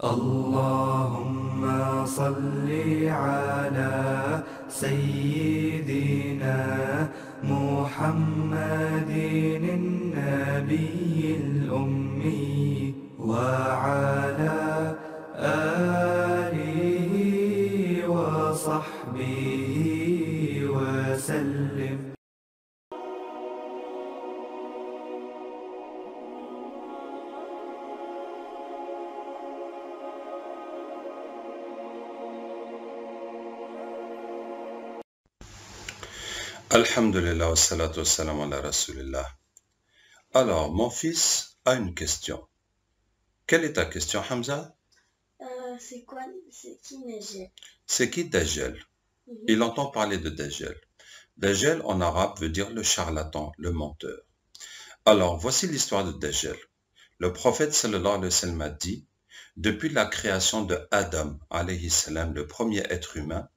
اللهم صل على سيدنا محمد النبي الأمي وعلى آله وصحبه وسلم. Alhamdulillah wa salatu wa salam ala rasulillah. Alors, mon fils a une question. Quelle est ta question, Hamza? C'est qui Dajjal? C'est qui Dajjal? Il entend parler de Dajjal. Dajjal en arabe veut dire le charlatan, le menteur. Alors, voici l'histoire de Dajjal. Le prophète sallallahu alayhi wa sallam a dit, depuis la création de Adam alayhi salam, le premier être humain,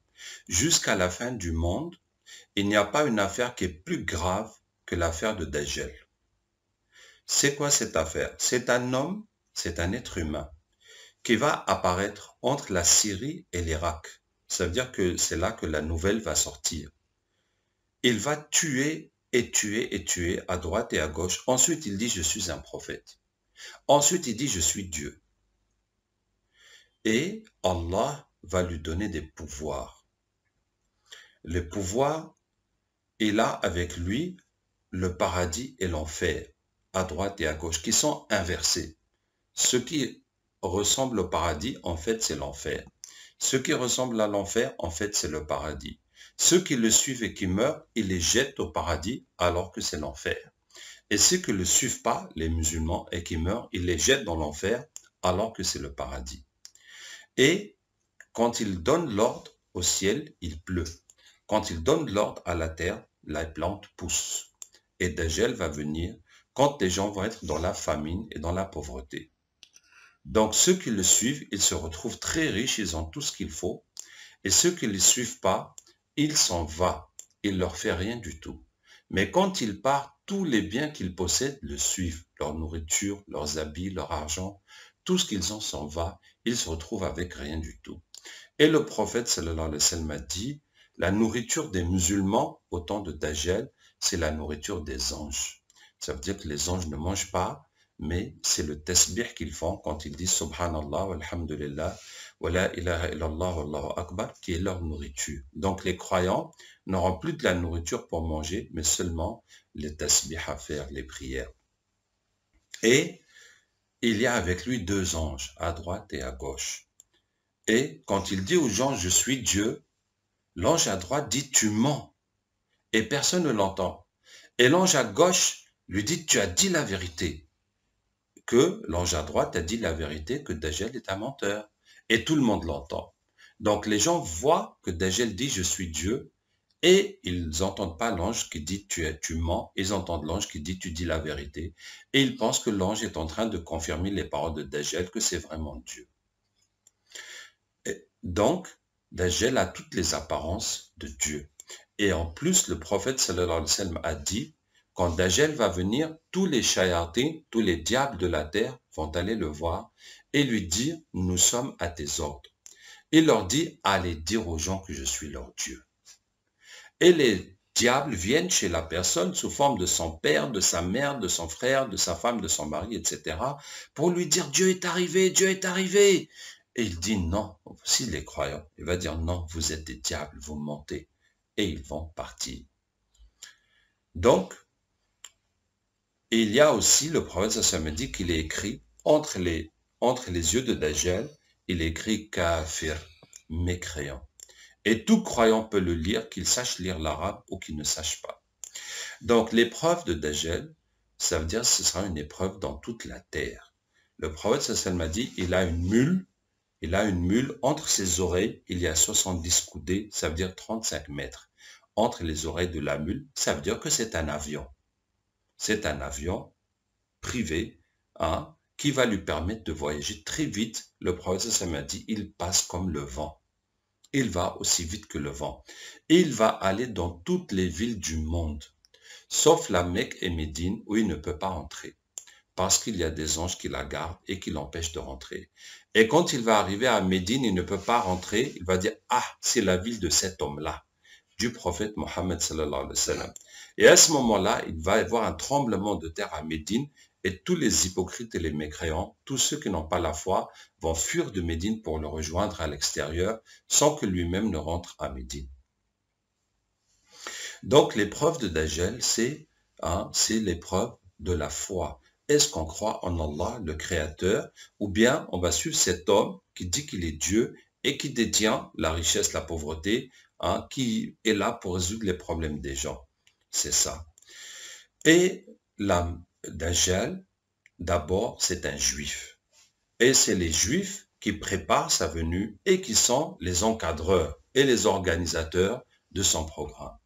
jusqu'à la fin du monde, il n'y a pas une affaire qui est plus grave que l'affaire de Dajjal. C'est quoi cette affaire? C'est un homme, c'est un être humain qui va apparaître entre la Syrie et l'Irak. Ça veut dire que c'est là que la nouvelle va sortir. Il va tuer et tuer et tuer à droite et à gauche. Ensuite, il dit « Je suis un prophète ». Ensuite, il dit « Je suis Dieu ». Et Allah va lui donner des pouvoirs. Le pouvoir, il a avec lui le paradis et l'enfer, à droite et à gauche, qui sont inversés. Ce qui ressemble au paradis, en fait, c'est l'enfer. Ce qui ressemble à l'enfer, en fait, c'est le paradis. Ceux qui le suivent et qui meurent, il les jette au paradis alors que c'est l'enfer. Et ceux qui ne le suivent pas, les musulmans, et qui meurent, il les jette dans l'enfer alors que c'est le paradis. Et quand il donne l'ordre au ciel, il pleut. Quand il donne l'ordre à la terre, la plante pousse. Et Dajjal va venir quand les gens vont être dans la famine et dans la pauvreté. Donc ceux qui le suivent, ils se retrouvent très riches, ils ont tout ce qu'il faut. Et ceux qui ne le suivent pas, il s'en va, il ne leur fait rien du tout. Mais quand il part, tous les biens qu'ils possèdent le suivent. Leur nourriture, leurs habits, leur argent, tout ce qu'ils ont s'en va, ils se retrouvent avec rien du tout. Et le prophète sallallahu alayhi wa sallam a dit, la nourriture des musulmans au temps de Dajjal, c'est la nourriture des anges. Ça veut dire que les anges ne mangent pas, mais c'est le tasbih qu'ils font quand ils disent Subhanallah, walhamdulillah, wa la ilaha illallah, wallahu akbar, qui est leur nourriture. Donc les croyants n'auront plus de la nourriture pour manger, mais seulement les tasbih à faire, les prières. Et il y a avec lui deux anges, à droite et à gauche. Et quand il dit aux gens, je suis Dieu, l'ange à droite dit, tu mens. Et personne ne l'entend. Et l'ange à gauche lui dit, tu as dit la vérité. Que l'ange à droite a dit la vérité, que Dajjal est un menteur. Et tout le monde l'entend. Donc les gens voient que Dajjal dit, je suis Dieu. Et ils n'entendent pas l'ange qui dit, tu mens. Ils entendent l'ange qui dit, tu dis la vérité. Et ils pensent que l'ange est en train de confirmer les paroles de Dajjal, que c'est vraiment Dieu. Et donc, Dajjal a toutes les apparences de Dieu. Et en plus, le prophète sallallahu alayhi wa sallam a dit, quand Dajjal va venir, tous les shayatin, tous les diables de la terre vont aller le voir et lui dire, nous sommes à tes ordres. Il leur dit, allez dire aux gens que je suis leur Dieu. Et les diables viennent chez la personne sous forme de son père, de sa mère, de son frère, de sa femme, de son mari, etc. pour lui dire, Dieu est arrivé, Dieu est arrivé. Et il dit non, s'il est croyant, il va dire non, vous êtes des diables, vous mentez. Et ils vont partir. Donc, il y a aussi, le prophète sallallahu alayhi wa sallam dit qu'il est écrit, entre les yeux de Dajjal, il est écrit kafir, mécréant. Et tout croyant peut le lire, qu'il sache lire l'arabe ou qu'il ne sache pas. Donc, l'épreuve de Dajjal, ça veut dire que ce sera une épreuve dans toute la terre. Le prophète sallallahu alayhi wa sallam a dit, il a une mule, entre ses oreilles, il y a 70 coudées, ça veut dire 35 mètres. Entre les oreilles de la mule, ça veut dire que c'est un avion. C'est un avion privé qui va lui permettre de voyager très vite. Le prophète sallallahu alayhi wa sallam a dit, il passe comme le vent. Il va aussi vite que le vent. Et il va aller dans toutes les villes du monde, sauf la Mecque et Médine où il ne peut pas entrer. parce qu'il y a des anges qui la gardent et qui l'empêchent de rentrer. Et quand il va arriver à Médine, il ne peut pas rentrer, il va dire « Ah, c'est la ville de cet homme-là », du prophète Mohammed sallallahu alayhi wa sallam. Et à ce moment-là, il va y avoir un tremblement de terre à Médine et tous les hypocrites et les mécréants, tous ceux qui n'ont pas la foi, vont fuir de Médine pour le rejoindre à l'extérieur sans que lui-même ne rentre à Médine. Donc l'épreuve de Dajjal, c'est l'épreuve de la foi. Est-ce qu'on croit en Allah, le Créateur, ou bien on va suivre cet homme qui dit qu'il est Dieu et qui détient la richesse, la pauvreté, qui est là pour résoudre les problèmes des gens. C'est ça. Et Dajjal, d'abord, c'est un juif. Et c'est les juifs qui préparent sa venue et qui sont les encadreurs et les organisateurs de son programme.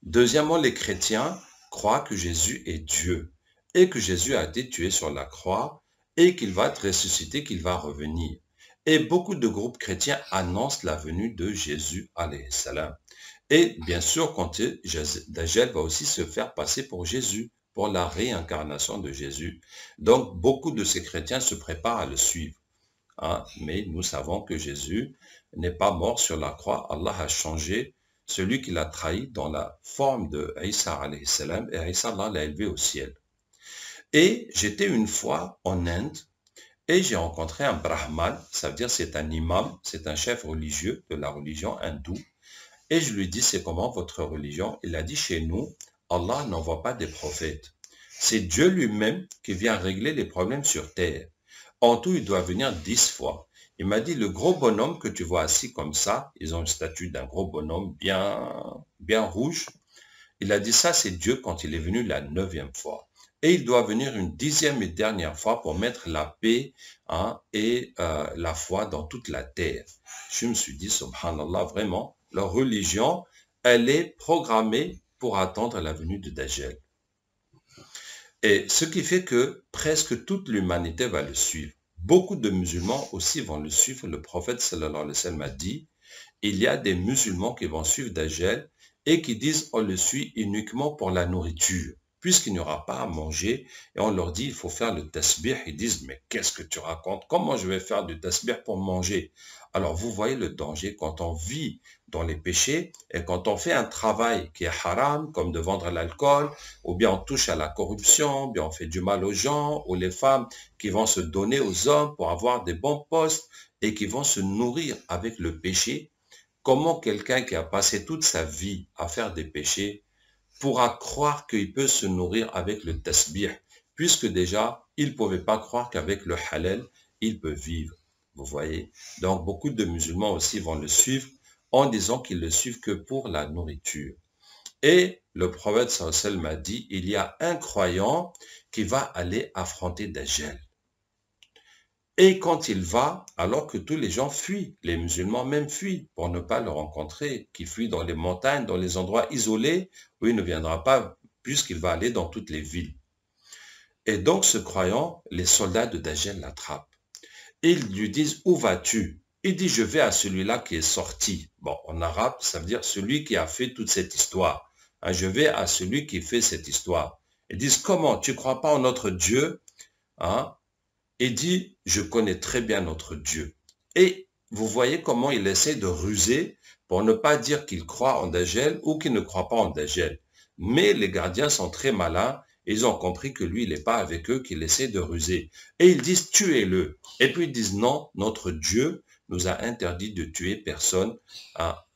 Deuxièmement, les chrétiens croient que Jésus est Dieu et que Jésus a été tué sur la croix et qu'il va être ressuscité, qu'il va revenir. Et beaucoup de groupes chrétiens annoncent la venue de Jésus, alayhi salam. Et bien sûr, Dajjal va aussi se faire passer pour Jésus, pour la réincarnation de Jésus. Donc, beaucoup de ces chrétiens se préparent à le suivre. Mais nous savons que Jésus n'est pas mort sur la croix. Allah a changé celui qui l'a trahi dans la forme de Isa alayhi salam, et Isa, Allah l'a élevé au ciel. Et j'étais une fois en Inde, et j'ai rencontré un brahman, ça veut dire c'est un imam, c'est un chef religieux de la religion hindoue. Et je lui dis, c'est comment votre religion? Il a dit, chez nous, Allah n'envoie pas des prophètes. C'est Dieu lui-même qui vient régler les problèmes sur terre. En tout, il doit venir 10 fois. Il m'a dit, le gros bonhomme que tu vois assis comme ça, ils ont une statue d'un gros bonhomme bien rouge. Il a dit, ça c'est Dieu quand il est venu la 9e fois. Et il doit venir une 10e et dernière fois pour mettre la paix et la foi dans toute la terre. Je me suis dit, subhanallah, vraiment, leur religion, elle est programmée pour attendre la venue de Dajjal. Et ce qui fait que presque toute l'humanité va le suivre. Beaucoup de musulmans aussi vont le suivre. Le prophète sallallahu alayhi wa sallam a dit, il y a des musulmans qui vont suivre Dajjal et qui disent on le suit uniquement pour la nourriture, puisqu'il n'y aura pas à manger. Et on leur dit il faut faire le tasbih. Ils disent mais qu'est-ce que tu racontes? Comment je vais faire du tasbih pour manger? Alors vous voyez le danger quand on vit dans les péchés et quand on fait un travail qui est haram, comme de vendre l'alcool, ou bien on touche à la corruption, ou bien on fait du mal aux gens, ou les femmes qui vont se donner aux hommes pour avoir des bons postes et qui vont se nourrir avec le péché. Comment quelqu'un qui a passé toute sa vie à faire des péchés pourra croire qu'il peut se nourrir avec le tasbih, puisque déjà, il ne pouvait pas croire qu'avec le halal, il peut vivre. Vous voyez? Donc, beaucoup de musulmans aussi vont le suivre en disant qu'ils le suivent que pour la nourriture. Et le prophète sallallahu alayhi wa sallam a dit, il y a un croyant qui va aller affronter Dajjal. Et quand il va, alors que tous les gens fuient, les musulmans même fuient pour ne pas le rencontrer, qui fuient dans les montagnes, dans les endroits isolés où il ne viendra pas, puisqu'il va aller dans toutes les villes. Et donc ce croyant, les soldats de Dajjal l'attrapent. Ils lui disent, où vas-tu? Il dit, je vais à celui-là qui est sorti. Bon, en arabe, ça veut dire celui qui a fait toute cette histoire. Je vais à celui qui fait cette histoire. Ils disent, comment? Tu ne crois pas en notre Dieu? Il dit, je connais très bien notre Dieu. Et vous voyez comment il essaie de ruser pour ne pas dire qu'il croit en Dajjal ou qu'il ne croit pas en Dajjal. Mais les gardiens sont très malins. Ils ont compris que lui, il n'est pas avec eux, qu'il essaie de ruser. Et ils disent, tuez-le. Et puis ils disent, non, notre Dieu nous a interdit de tuer personne,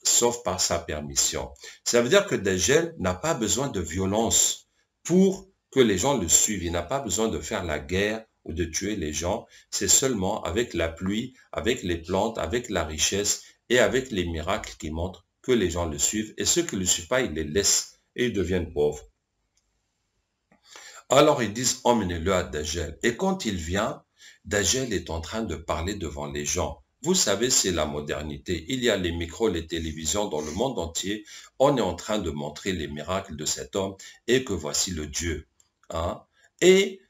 sauf par sa permission. Ça veut dire que Dajjal n'a pas besoin de violence pour que les gens le suivent. Il n'a pas besoin de faire la guerre ou de tuer les gens. C'est seulement avec la pluie, avec les plantes, avec la richesse et avec les miracles qui montrent que les gens le suivent. Et ceux qui ne le suivent pas, ils les laissent et ils deviennent pauvres. Alors ils disent, emmenez-le à Dajjal. Et quand il vient, Dajjal est en train de parler devant les gens. Vous savez, c'est la modernité. Il y a les micros, les télévisions dans le monde entier. On est en train de montrer les miracles de cet homme et que voici le Dieu. Et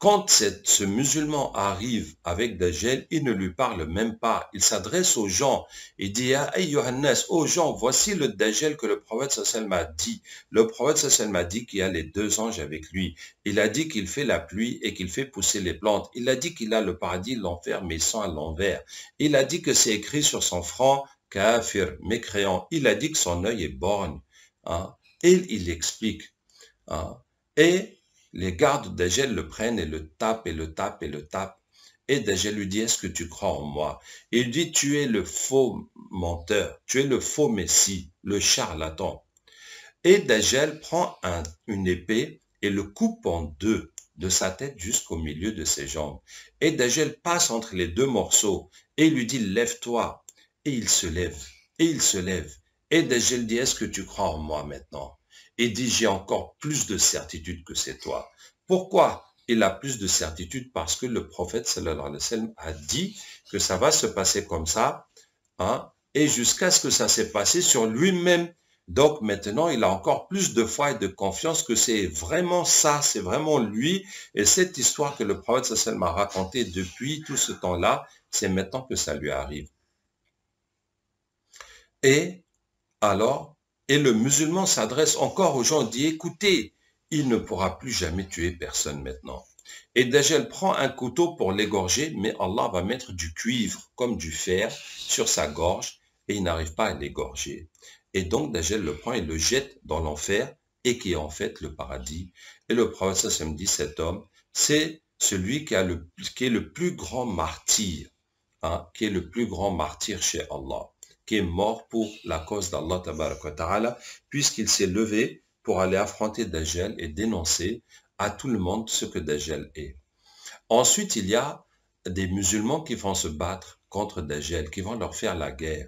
Quand ce musulman arrive avec Dajjal, il ne lui parle même pas. Il s'adresse aux gens. Il dit, Ya ayyuhannas, aux gens, voici le Dajjal que le prophète sallallahu alayhi wa sallam a dit. Le prophète sallallahu alayhi wa sallam a dit qu'il y a les deux anges avec lui. Il a dit qu'il fait la pluie et qu'il fait pousser les plantes. Il a dit qu'il a le paradis, l'enfer, mais sans à l'envers. Il a dit que c'est écrit sur son front, kafir, mécréant. Il a dit que son œil est borgne. Hein? Et il explique. Hein? Et les gardes Dajjal le prennent et le tapent et le tapent et le tapent. Et Dajjal lui dit, est-ce que tu crois en moi? Et il dit, tu es le faux menteur, tu es le faux messie, le charlatan. Et Dajjal prend une épée et le coupe en deux, de sa tête jusqu'au milieu de ses jambes. Et Dajjal passe entre les deux morceaux et lui dit, lève-toi. Et il se lève, et il se lève. Et Dajjal dit, est-ce que tu crois en moi maintenant? Et dit, j'ai encore plus de certitude que c'est toi. Pourquoi il a plus de certitude? Parce que le prophète sallallahu alayhi wa sallam a dit que ça va se passer comme ça, hein, et jusqu'à ce que ça s'est passé sur lui-même. Donc maintenant, il a encore plus de foi et de confiance que c'est vraiment ça, c'est vraiment lui. Et cette histoire que le prophète sallallahu alayhi wa sallam a racontée depuis tout ce temps-là, c'est maintenant que ça lui arrive. Et alors, et le musulman s'adresse encore aux gens, dit, écoutez, il ne pourra plus jamais tuer personne maintenant. Et Dajjal prend un couteau pour l'égorger, mais Allah va mettre du cuivre comme du fer sur sa gorge et il n'arrive pas à l'égorger. Et donc Dajjal le prend et le jette dans l'enfer et qui est en fait le paradis. Et le prophète sallam dit, cet homme, c'est celui qui est le plus grand martyr, hein, qui est le plus grand martyr chez Allah, qui est mort pour la cause d'Allah tabaraka wa ta'ala, puisqu'il s'est levé pour aller affronter Dajjal et dénoncer à tout le monde ce que Dajjal est. Ensuite, il y a des musulmans qui vont se battre contre Dajjal, qui vont leur faire la guerre.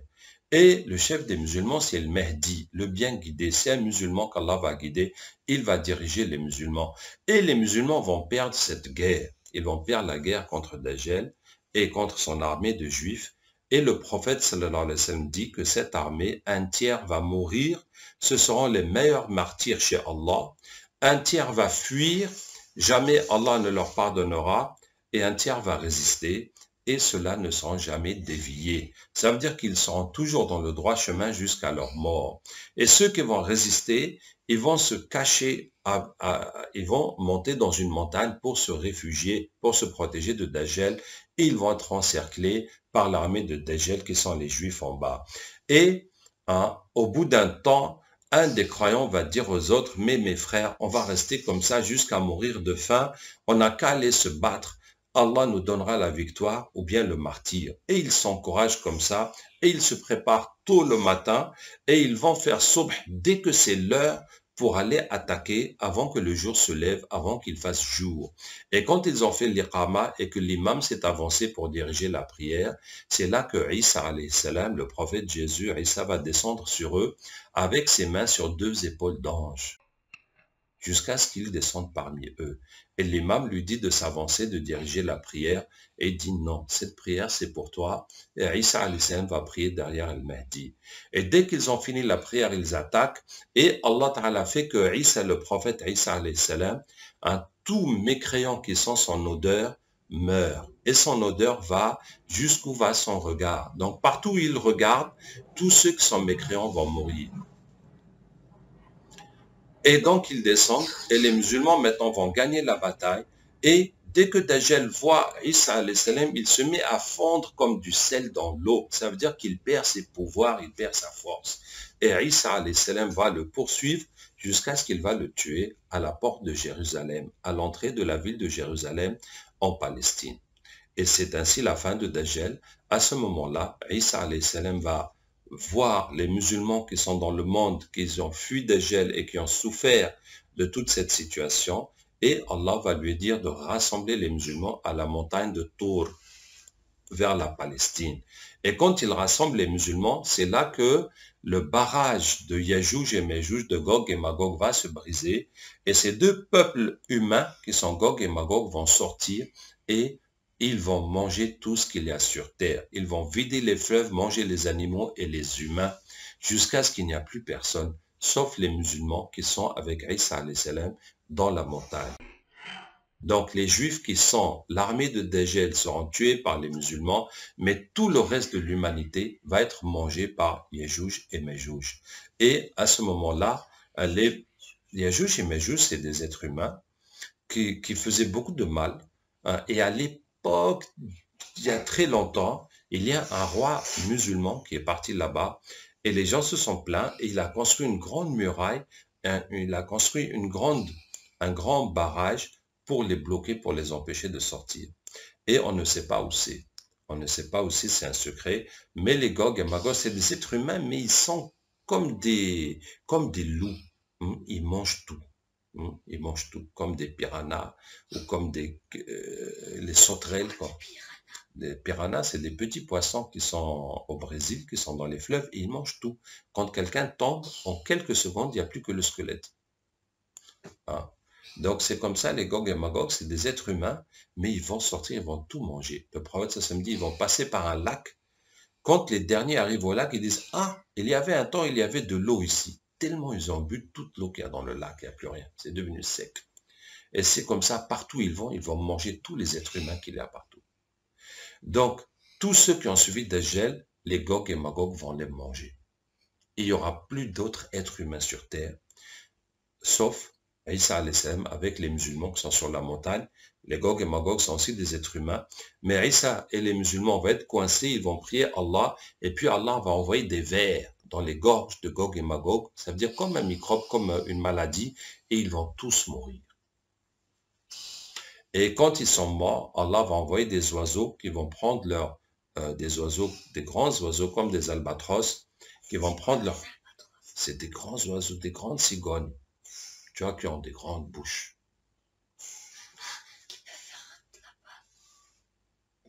Et le chef des musulmans, c'est le Mahdi, le bien guidé. C'est un musulman qu'Allah va guider. Il va diriger les musulmans. Et les musulmans vont perdre cette guerre. Ils vont perdre la guerre contre Dajjal et contre son armée de juifs. Et le prophète sallallahu alayhi wa sallam dit que cette armée, un tiers va mourir, ce seront les meilleurs martyrs chez Allah, un tiers va fuir, jamais Allah ne leur pardonnera, et un tiers va résister, et ceux-là ne seront jamais déviés. Ça veut dire qu'ils seront toujours dans le droit chemin jusqu'à leur mort. Et ceux qui vont résister, ils vont se cacher, ils vont monter dans une montagne pour se réfugier, pour se protéger de Dajjal, et ils vont être encerclés par l'armée de Dajjal qui sont les Juifs en bas. Et au bout d'un temps, un des croyants va dire aux autres, mais mes frères, on va rester comme ça jusqu'à mourir de faim, on n'a qu'à aller se battre. Allah nous donnera la victoire ou bien le martyr. Et ils s'encouragent comme ça et ils se préparent tôt le matin et ils vont faire subh dès que c'est l'heure pour aller attaquer avant que le jour se lève, avant qu'il fasse jour. Et quand ils ont fait l'iqama et que l'imam s'est avancé pour diriger la prière, c'est là que Isa alayhi salam, le prophète Jésus, Isa va descendre sur eux avec ses mains sur deux épaules d'ange, jusqu'à ce qu'ils descendent parmi eux. Et l'imam lui dit de s'avancer, de diriger la prière, et il dit non, cette prière c'est pour toi. Et Isa alayhi salam va prier derrière Al-Mahdi. Et dès qu'ils ont fini la prière, ils attaquent, et Allah Ta'ala fait que Isa, le prophète Isa alayhi salam, tout mécréant qui sent son odeur, meurt. Et son odeur va jusqu'où va son regard. Donc partout où il regarde, tous ceux qui sont mécréants vont mourir. Et donc ils descendent et les musulmans maintenant vont gagner la bataille. Et dès que Dajjal voit Isa alayhi salam, il se met à fondre comme du sel dans l'eau. Ça veut dire qu'il perd ses pouvoirs, il perd sa force. Et Isa alayhi salam va le poursuivre jusqu'à ce qu'il va le tuer à la porte de Jérusalem, à l'entrée de la ville de Jérusalem en Palestine. Et c'est ainsi la fin de Dajjal. À ce moment-là, Isa alayhi salam va voir les musulmans qui sont dans le monde, qui ont fui Dajjal et qui ont souffert de toute cette situation, et Allah va lui dire de rassembler les musulmans à la montagne de Tour, vers la Palestine. Et quand il rassemble les musulmans, c'est là que le barrage de Yajouj et Mejouj, de Gog et Magog, va se briser, et ces deux peuples humains, qui sont Gog et Magog, vont sortir, et ils vont manger tout ce qu'il y a sur terre. Ils vont vider les fleuves, manger les animaux et les humains, jusqu'à ce qu'il n'y a plus personne, sauf les musulmans qui sont avec Isa alayhi salam dans la montagne. Donc les Juifs qui sont l'armée de Dajjal seront tués par les musulmans, mais tout le reste de l'humanité va être mangé par Yéjouj et Méjouj. Et à ce moment-là, les Yéjouj et Méjouj, c'est des êtres humains qui faisaient beaucoup de mal. Hein. Et à l'époque, il y a très longtemps, il y a un roi musulman qui est parti là-bas et les gens se sont plaints et il a construit une grande muraille, il a construit un grand barrage pour les bloquer, pour les empêcher de sortir. Et on ne sait pas où c'est. On ne sait pas où c'est un secret. Mais les Gog et Magog, c'est des êtres humains, mais ils sont comme des loups. Ils mangent tout. Ils mangent tout, comme des piranhas ou comme les sauterelles, quoi. Les piranhas, c'est des petits poissons qui sont au Brésil, qui sont dans les fleuves, et ils mangent tout. Quand quelqu'un tombe, en quelques secondes, il n'y a plus que le squelette. Hein. Donc c'est comme ça, les Gog et Magog, c'est des êtres humains, mais ils vont sortir, ils vont tout manger. Le prophète ça me dit, ils vont passer par un lac. Quand les derniers arrivent au lac, ils disent, ah, il y avait un temps, il y avait de l'eau ici. Tellement ils ont bu toute l'eau qu'il y a dans le lac, il n'y a plus rien. C'est devenu sec. Et c'est comme ça, partout ils vont manger tous les êtres humains qu'il y a partout. Donc, tous ceux qui ont suivi Dajjal, les Gog et Magog vont les manger. Il n'y aura plus d'autres êtres humains sur terre, sauf Isa alayhi salam avec les musulmans qui sont sur la montagne. Les Gog et Magog sont aussi des êtres humains. Mais Isa et les musulmans vont être coincés, ils vont prier Allah, et puis Allah va envoyer des vers dans les gorges de Gog et Magog. Ça veut dire comme un microbe, comme une maladie, et ils vont tous mourir. Et quand ils sont morts, Allah va envoyer des oiseaux qui vont prendre des grands oiseaux comme des albatros, qui vont prendre c'est des grands oiseaux, des grandes cigognes, tu vois, qui ont des grandes bouches.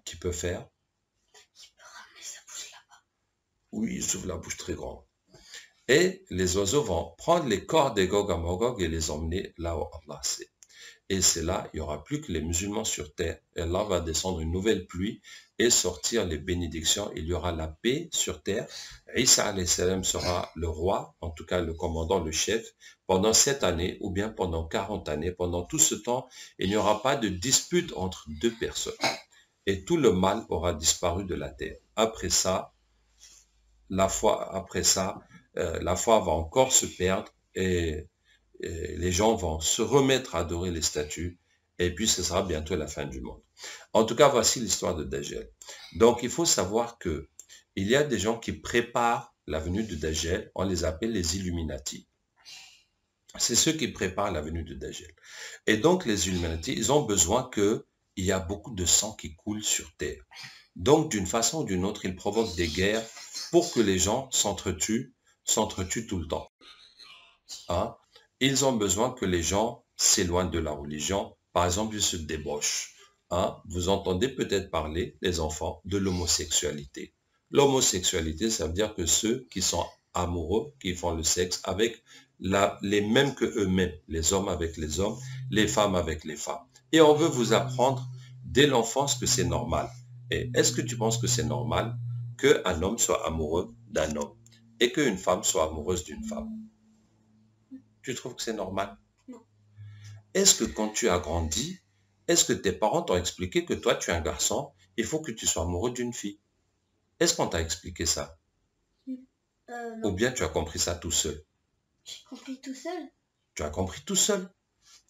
Qui peut faire? Il peut ramener sa bouche là-bas. Oui, il s'ouvre la bouche très grande. Et les oiseaux vont prendre les corps des Gog et Magog et les emmener là où Allah sait. Et c'est là, il n'y aura plus que les musulmans sur terre. Et là va descendre une nouvelle pluie et sortir les bénédictions. Il y aura la paix sur terre. Isa alayhi salam sera le roi, en tout cas le commandant, le chef, pendant 7 années ou bien pendant 40 années. Pendant tout ce temps, il n'y aura pas de dispute entre deux personnes. Et tout le mal aura disparu de la terre. Après ça, la foi va encore se perdre et les gens vont se remettre à adorer les statues et puis ce sera bientôt la fin du monde. En tout cas, voici l'histoire de Dajjal. Donc, il faut savoir que il y a des gens qui préparent la venue de Dajjal, on les appelle les Illuminati. C'est ceux qui préparent la venue de Dajjal. Et donc, les Illuminati, ils ont besoin qu'il y a beaucoup de sang qui coule sur terre. Donc, d'une façon ou d'une autre, ils provoquent des guerres pour que les gens s'entretuent tout le temps. Hein? Ils ont besoin que les gens s'éloignent de la religion. Par exemple, ils se débauchent. Hein? Vous entendez peut-être parler, les enfants, de l'homosexualité. L'homosexualité, ça veut dire que ceux qui sont amoureux, qui font le sexe avec les mêmes que eux-mêmes, les hommes avec les hommes, les femmes avec les femmes. Et on veut vous apprendre dès l'enfance que c'est normal. Et est-ce que tu penses que c'est normal qu'un homme soit amoureux d'un homme et qu'une femme soit amoureuse d'une femme? Tu trouves que c'est normal? Non. Est-ce que quand tu as grandi, est-ce que tes parents t'ont expliqué que toi, tu es un garçon, il faut que tu sois amoureux d'une fille? Est-ce qu'on t'a expliqué ça? Non. Ou bien tu as compris ça tout seul? J'ai compris tout seul. Tu as compris tout seul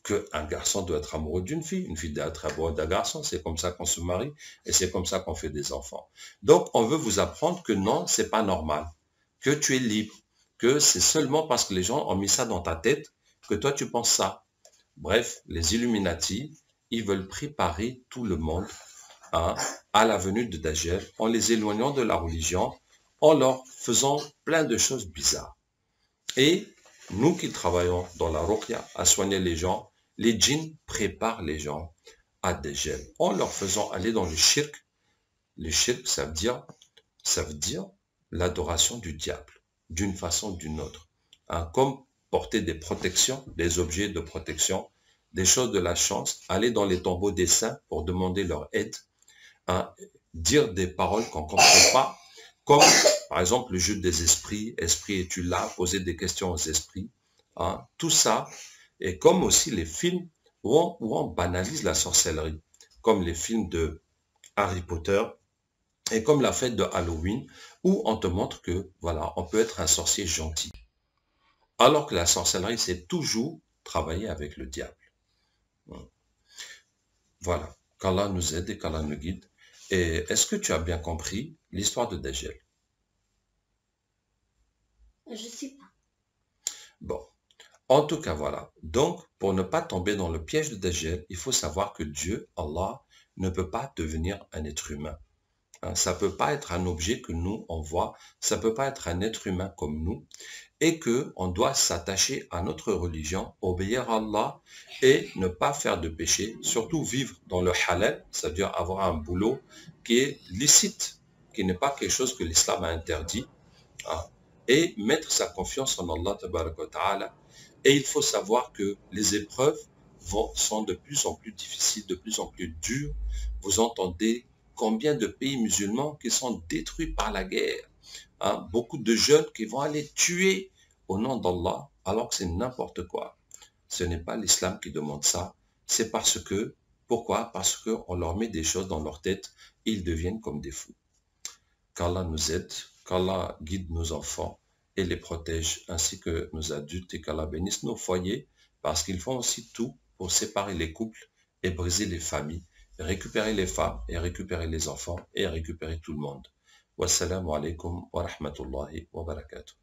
qu'un garçon doit être amoureux d'une fille, une fille doit être amoureuse d'un garçon, c'est comme ça qu'on se marie et c'est comme ça qu'on fait des enfants. Donc, on veut vous apprendre que non, c'est pas normal, que tu es libre, que c'est seulement parce que les gens ont mis ça dans ta tête que toi tu penses ça. Bref, les Illuminati, ils veulent préparer tout le monde à la venue de Dajjal en les éloignant de la religion, en leur faisant plein de choses bizarres. Et nous qui travaillons dans la ruqya à soigner les gens, les djinns préparent les gens à Dajjal en leur faisant aller dans le shirk. Le shirk, ça veut dire l'adoration du diable, d'une façon ou d'une autre. Comme porter des protections, des objets de protection, des choses de la chance, aller dans les tombeaux des saints pour demander leur aide, dire des paroles qu'on ne comprend pas, comme par exemple le jeu des esprits, esprit es-tu là, poser des questions aux esprits, tout ça, et comme aussi les films où on banalise la sorcellerie, comme les films de Harry Potter et comme la fête de Halloween, où on te montre que, voilà, on peut être un sorcier gentil. Alors que la sorcellerie, c'est toujours travailler avec le diable. Voilà, qu'Allah nous aide et qu'Allah nous guide. Et est-ce que tu as bien compris l'histoire de Dajjal? Je sais pas. Bon, en tout cas, voilà. Donc, pour ne pas tomber dans le piège de Dajjal, il faut savoir que Dieu, Allah, ne peut pas devenir un être humain. Ça ne peut pas être un objet que nous, on voit. Ça ne peut pas être un être humain comme nous. Et qu'on doit s'attacher à notre religion, obéir à Allah et ne pas faire de péché, surtout vivre dans le halal, c'est-à-dire avoir un boulot qui est licite, qui n'est pas quelque chose que l'islam a interdit, et mettre sa confiance en Allah tabaraka wa ta'ala. Et il faut savoir que les épreuves sont de plus en plus difficiles, de plus en plus dures. Vous entendez combien de pays musulmans qui sont détruits par la guerre. Beaucoup de jeunes qui vont aller tuer au nom d'Allah, alors que c'est n'importe quoi. Ce n'est pas l'islam qui demande ça. C'est parce que, pourquoi? Parce qu'on leur met des choses dans leur tête et ils deviennent comme des fous. Qu'Allah nous aide, qu'Allah guide nos enfants et les protège, ainsi que nos adultes, et qu'Allah bénisse nos foyers, parce qu'ils font aussi tout pour séparer les couples et briser les familles, récupérer les femmes et récupérer les enfants et récupérer tout le monde. Wassalamu alaikum wa rahmatullahi wa barakatuh.